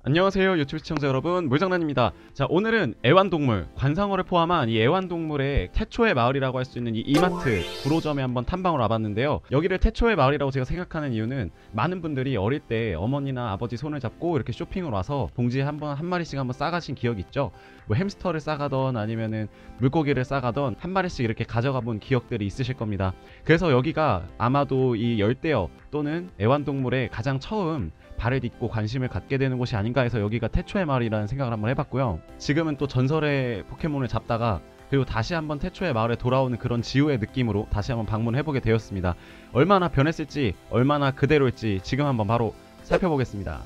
안녕하세요 유튜브 시청자 여러분, 물장난입니다. 자, 오늘은 애완동물 관상어를 포함한 이 애완동물의 태초의 마을이라고 할 수 있는 이 이마트 구로점에 한번 탐방을 와봤는데요. 여기를 태초의 마을이라고 제가 생각하는 이유는 많은 분들이 어릴 때 어머니나 아버지 손을 잡고 이렇게 쇼핑을 와서 봉지에 한 마리씩 한번 싸가신 기억 있죠. 뭐 햄스터를 싸가던 아니면은 물고기를 싸가던 한 마리씩 이렇게 가져가 본 기억들이 있으실 겁니다. 그래서 여기가 아마도 이 열대어 또는 애완동물의 가장 처음 발을 딛고 관심을 갖게 되는 곳이 아닌가 해서 여기가 태초의 마을이라는 생각을 한번 해봤고요. 지금은 또 전설의 포켓몬을 잡다가 그리고 다시 한번 태초의 마을에 돌아오는 그런 지우의 느낌으로 다시 한번 방문해보게 되었습니다. 얼마나 변했을지, 얼마나 그대로일지 지금 한번 바로 살펴보겠습니다.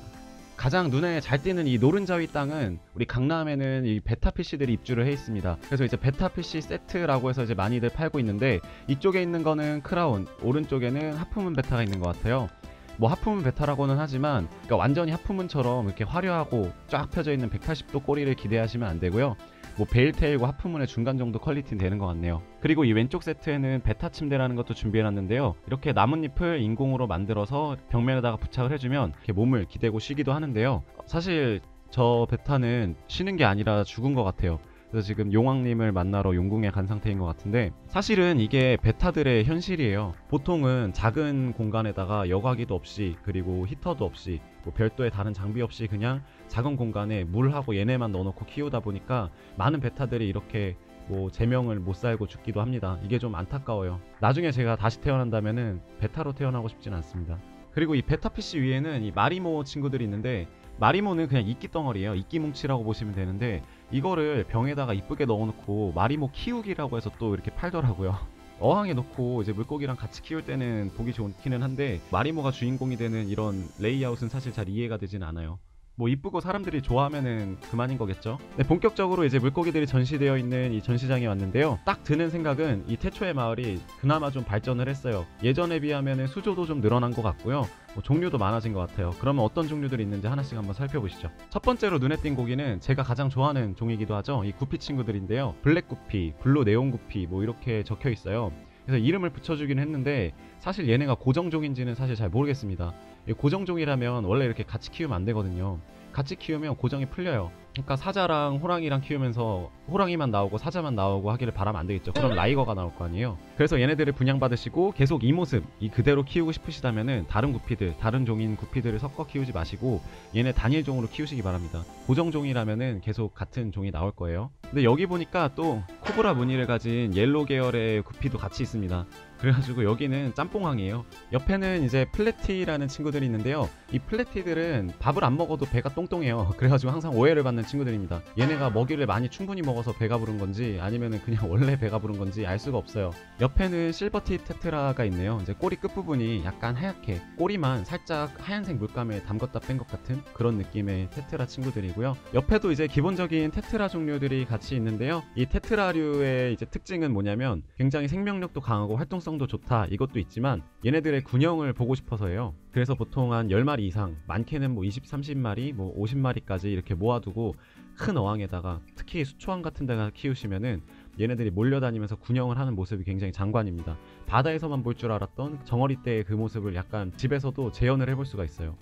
가장 눈에 잘 띄는 이 노른자위 땅은 우리 강남에는 이 베타피쉬들이 입주를 해 있습니다. 그래서 이제 베타피쉬 세트라고 해서 이제 많이들 팔고 있는데, 이쪽에 있는 거는 크라운, 오른쪽에는 하프문 베타가 있는 것 같아요. 뭐 하프문 베타라고는 하지만 그러니까 완전히 하프문처럼 이렇게 화려하고 쫙 펴져 있는 180도 꼬리를 기대하시면 안 되고요. 뭐 베일테일과 하프문의 중간 정도 퀄리티는 되는 것 같네요. 그리고 이 왼쪽 세트에는 베타 침대라는 것도 준비해놨는데요. 이렇게 나뭇잎을 인공으로 만들어서 벽면에다가 부착을 해주면 이렇게 몸을 기대고 쉬기도 하는데요. 사실 저 베타는 쉬는 게 아니라 죽은 것 같아요. 그래서 지금 용왕님을 만나러 용궁에 간 상태인 것 같은데, 사실은 이게 베타들의 현실이에요. 보통은 작은 공간에다가 여과기도 없이 그리고 히터도 없이 뭐 별도의 다른 장비 없이 그냥 작은 공간에 물하고 얘네만 넣어놓고 키우다 보니까 많은 베타들이 이렇게 뭐 제명을 못 살고 죽기도 합니다. 이게 좀 안타까워요. 나중에 제가 다시 태어난다면은 베타로 태어나고 싶진 않습니다. 그리고 이 베타피쉬 위에는 이 마리모 친구들이 있는데, 마리모는 그냥 이끼 덩어리예요. 이끼 뭉치라고 보시면 되는데, 이거를 병에다가 이쁘게 넣어놓고 마리모 키우기라고 해서 또 이렇게 팔더라고요. 어항에 넣고 이제 물고기랑 같이 키울 때는 보기 좋기는 한데, 마리모가 주인공이 되는 이런 레이아웃은 사실 잘 이해가 되진 않아요. 뭐 이쁘고 사람들이 좋아하면은 그만인 거겠죠. 네, 본격적으로 이제 물고기들이 전시되어 있는 이 전시장에 왔는데요. 딱 드는 생각은 이 태초의 마을이 그나마 좀 발전을 했어요. 예전에 비하면은 수조도 좀 늘어난 것 같고요. 뭐 종류도 많아진 것 같아요. 그러면 어떤 종류들이 있는지 하나씩 한번 살펴보시죠. 첫 번째로 눈에 띈 고기는 제가 가장 좋아하는 종이기도 하죠. 이 구피 친구들인데요. 블랙 구피, 블루 네온 구피 뭐 이렇게 적혀 있어요. 그래서 이름을 붙여주긴 했는데 사실 얘네가 고정종인지는 사실 잘 모르겠습니다. 고정종이라면 원래 이렇게 같이 키우면 안 되거든요. 같이 키우면 고정이 풀려요. 그러니까 사자랑 호랑이랑 키우면서 호랑이만 나오고 사자만 나오고 하기를 바라면 안 되겠죠. 그럼 라이거가 나올 거 아니에요. 그래서 얘네들을 분양받으시고 계속 이 모습, 이 그대로 키우고 싶으시다면은 다른 구피들, 다른 종인 구피들을 섞어 키우지 마시고 얘네 단일종으로 키우시기 바랍니다. 고정종이라면은 계속 같은 종이 나올 거예요. 근데 여기 보니까 또 코브라 무늬를 가진 옐로 계열의 구피도 같이 있습니다. 그래가지고 여기는 짬뽕왕이에요. 옆에는 이제 플래티라는 친구들이 있는데요. 이 플래티들은 밥을 안 먹어도 배가 똥똥해요. 그래가지고 항상 오해를 받는 친구들입니다. 얘네가 먹이를 많이 충분히 먹어서 배가 부른 건지 아니면은 그냥 원래 배가 부른 건지 알 수가 없어요. 옆에는 실버팁 테트라가 있네요. 이제 꼬리 끝부분이 약간 하얗게, 꼬리만 살짝 하얀색 물감에 담궜다 뺀 것 같은 그런 느낌의 테트라 친구들이고요. 옆에도 이제 기본적인 테트라 종류들이 같이 있는데요. 이 테트라류의 이제 특징은 뭐냐면 굉장히 생명력도 강하고 활동성도 좋다, 이것도 있지만 얘네들의 군형을 보고 싶어서예요. 그래서 보통 한 10마리 이상, 많게는 뭐 20, 30마리, 뭐 50마리까지 이렇게 모아두고 큰 어항에다가, 특히 수초항 같은 데가 키우시면은 얘네들이 몰려다니면서 군형을 하는 모습이 굉장히 장관입니다. 바다에서만 볼 줄 알았던 정어리 때의 그 모습을 약간 집에서도 재현을 해볼 수가 있어요.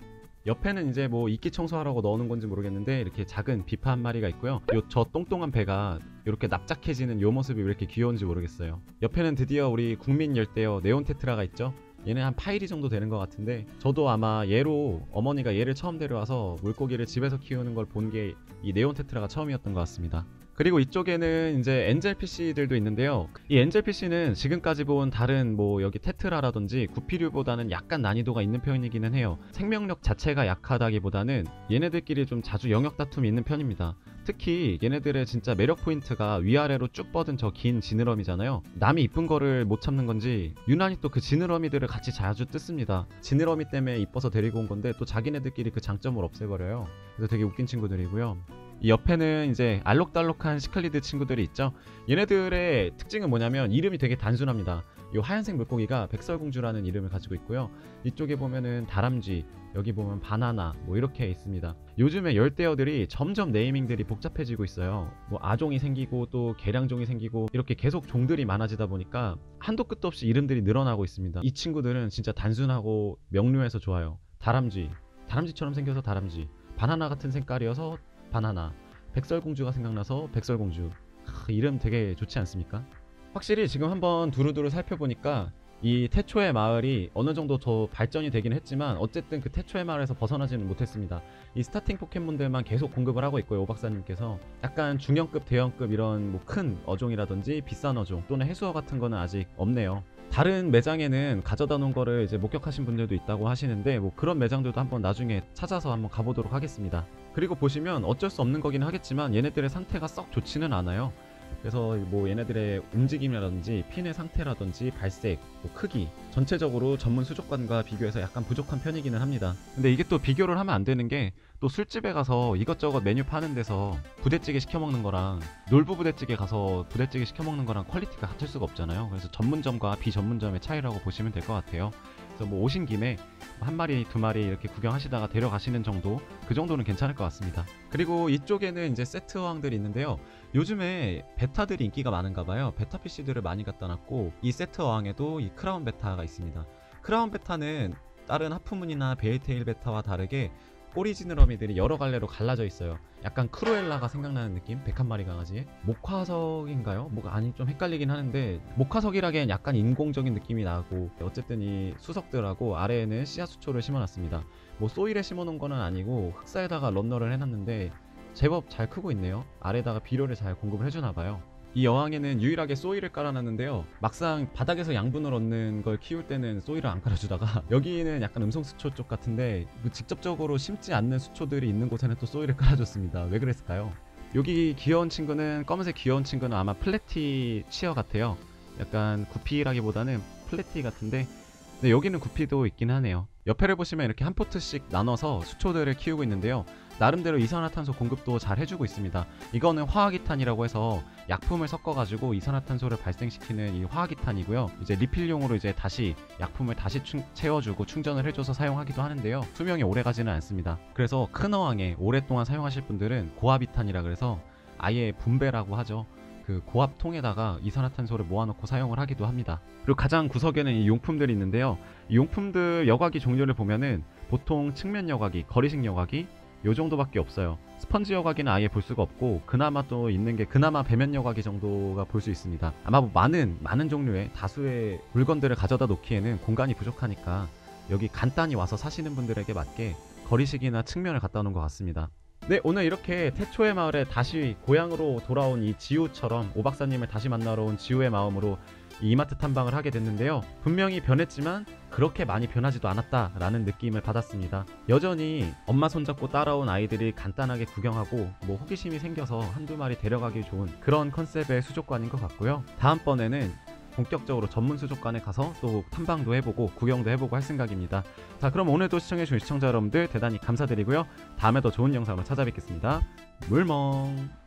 옆에는 이제 뭐 이끼 청소하라고 넣어놓은 건지 모르겠는데 이렇게 작은 비파 한 마리가 있고요. 저 똥똥한 배가 이렇게 납작해지는 요 모습이 왜 이렇게 귀여운지 모르겠어요. 옆에는 드디어 우리 국민 열대어 네온 테트라가 있죠. 얘는 한 파이리 정도 되는 것 같은데, 저도 아마 얘로 어머니가 얘를 처음 데려와서 물고기를 집에서 키우는 걸 본 게 이 네온 테트라가 처음이었던 것 같습니다. 그리고 이쪽에는 이제 엔젤피쉬들도 있는데요. 이 엔젤피쉬는 지금까지 본 다른 뭐 여기 테트라라든지 구피류보다는 약간 난이도가 있는 편이기는 해요. 생명력 자체가 약하다기보다는 얘네들끼리 좀 자주 영역 다툼이 있는 편입니다. 특히 얘네들의 진짜 매력 포인트가 위아래로 쭉 뻗은 저 긴 지느러미잖아요. 남이 이쁜 거를 못 참는 건지 유난히 또 그 지느러미들을 같이 자주 뜯습니다. 지느러미 때문에 이뻐서 데리고 온 건데 또 자기네들끼리 그 장점을 없애버려요. 그래서 되게 웃긴 친구들이고요. 이 옆에는 이제 알록달록한 시클리드 친구들이 있죠. 얘네들의 특징은 뭐냐면 이름이 되게 단순합니다. 이 하얀색 물고기가 백설공주라는 이름을 가지고 있고요. 이쪽에 보면은 다람쥐, 여기 보면 바나나 뭐 이렇게 있습니다. 요즘에 열대어들이 점점 네이밍들이 복잡해지고 있어요. 뭐 아종이 생기고 또 개량종이 생기고 이렇게 계속 종들이 많아지다 보니까 한도 끝도 없이 이름들이 늘어나고 있습니다. 이 친구들은 진짜 단순하고 명료해서 좋아요. 다람쥐, 다람쥐처럼 생겨서 다람쥐. 바나나 같은 색깔이어서 바나나, 백설공주가 생각나서 백설공주. 이름 되게 좋지 않습니까? 확실히 지금 한번 두루두루 살펴보니까 이 태초의 마을이 어느 정도 더 발전이 되긴 했지만 어쨌든 그 태초의 마을에서 벗어나지는 못했습니다. 이 스타팅 포켓몬들만 계속 공급을 하고 있고요. 오박사님께서 약간 중형급, 대형급 이런 뭐 큰 어종이라든지 비싼 어종 또는 해수어 같은 거는 아직 없네요. 다른 매장에는 가져다 놓은 거를 이제 목격하신 분들도 있다고 하시는데 뭐 그런 매장들도 한번 나중에 찾아서 한번 가보도록 하겠습니다. 그리고 보시면 어쩔 수 없는 거긴 하겠지만 얘네들의 상태가 썩 좋지는 않아요. 그래서 뭐 얘네들의 움직임이라든지 핀의 상태라든지 발색, 뭐 크기 전체적으로 전문 수족관과 비교해서 약간 부족한 편이기는 합니다. 근데 이게 또 비교를 하면 안 되는 게 또 술집에 가서 이것저것 메뉴 파는 데서 부대찌개 시켜 먹는 거랑 놀부 부대찌개 가서 부대찌개 시켜 먹는 거랑 퀄리티가 같을 수가 없잖아요. 그래서 전문점과 비전문점의 차이라고 보시면 될 것 같아요. 그래서 뭐 오신 김에 한 마리 두 마리 이렇게 구경하시다가 데려가시는 정도, 그 정도는 괜찮을 것 같습니다. 그리고 이쪽에는 이제 세트 어항들이 있는데요. 요즘에 베타들이 인기가 많은가 봐요. 베타 PC들을 많이 갖다 놨고 이 세트 어항에도 이 크라운 베타가 있습니다. 크라운 베타는 다른 하프문이나 베일테일 베타와 다르게 꼬리 지느러미들이 여러 갈래로 갈라져 있어요. 약간 크루엘라가 생각나는 느낌? 101마리 강아지의 목화석인가요? 뭐 아니 좀 헷갈리긴 하는데 목화석이라기엔 약간 인공적인 느낌이 나고 어쨌든 이 수석들하고 아래에는 씨앗 수초를 심어놨습니다. 뭐 소일에 심어놓은 거는 아니고 흑사에다가 런너를 해놨는데 제법 잘 크고 있네요. 아래다가 비료를 잘 공급을 해주나봐요. 이 여왕에는 유일하게 소일을 깔아놨는데요. 막상 바닥에서 양분을 얻는 걸 키울 때는 소일을 안 깔아주다가 여기는 약간 음성수초 쪽 같은데 뭐 직접적으로 심지 않는 수초들이 있는 곳에는 또 소일을 깔아줬습니다. 왜 그랬을까요? 여기 귀여운 친구는, 검은색 귀여운 친구는 아마 플래티 치어 같아요. 약간 구피라기보다는 플래티 같은데 근데 여기는 구피도 있긴 하네요. 옆에를 보시면 이렇게 한 포트씩 나눠서 수초들을 키우고 있는데요. 나름대로 이산화탄소 공급도 잘 해주고 있습니다. 이거는 화학이탄이라고 해서 약품을 섞어가지고 이산화탄소를 발생시키는 이 화학이탄이고요. 이제 리필용으로 이제 다시 약품을 다시 채워주고 충전을 해줘서 사용하기도 하는데요. 수명이 오래가지는 않습니다. 그래서 큰 어항에 오랫동안 사용하실 분들은 고압이탄이라 그래서 아예 분배라고 하죠. 그 고압통에다가 이산화탄소를 모아놓고 사용을 하기도 합니다. 그리고 가장 구석에는 이 용품들이 있는데요. 이 용품들 여과기 종류를 보면은 보통 측면 여과기, 거리식 여과기 요 정도밖에 없어요. 스펀지 여과기는 아예 볼 수가 없고 그나마 또 있는 게 그나마 배면 여과기 정도가 볼 수 있습니다. 아마 뭐 많은 종류의 다수의 물건들을 가져다 놓기에는 공간이 부족하니까 여기 간단히 와서 사시는 분들에게 맞게 거리식이나 측면을 갖다 놓은 것 같습니다. 네, 오늘 이렇게 태초의 마을에 다시 고향으로 돌아온 이 지우처럼 오박사님을 다시 만나러 온 지우의 마음으로 이 이마트 탐방을 하게 됐는데요. 분명히 변했지만 그렇게 많이 변하지도 않았다라는 느낌을 받았습니다. 여전히 엄마 손잡고 따라온 아이들이 간단하게 구경하고 뭐 호기심이 생겨서 한두 마리 데려가기 좋은 그런 컨셉의 수족관인 것 같고요. 다음번에는 본격적으로 전문 수족관에 가서 또 탐방도 해보고 구경도 해보고 할 생각입니다. 자, 그럼 오늘도 시청해주신 시청자 여러분들 대단히 감사드리고요. 다음에 더 좋은 영상으로 찾아뵙겠습니다. 물멍.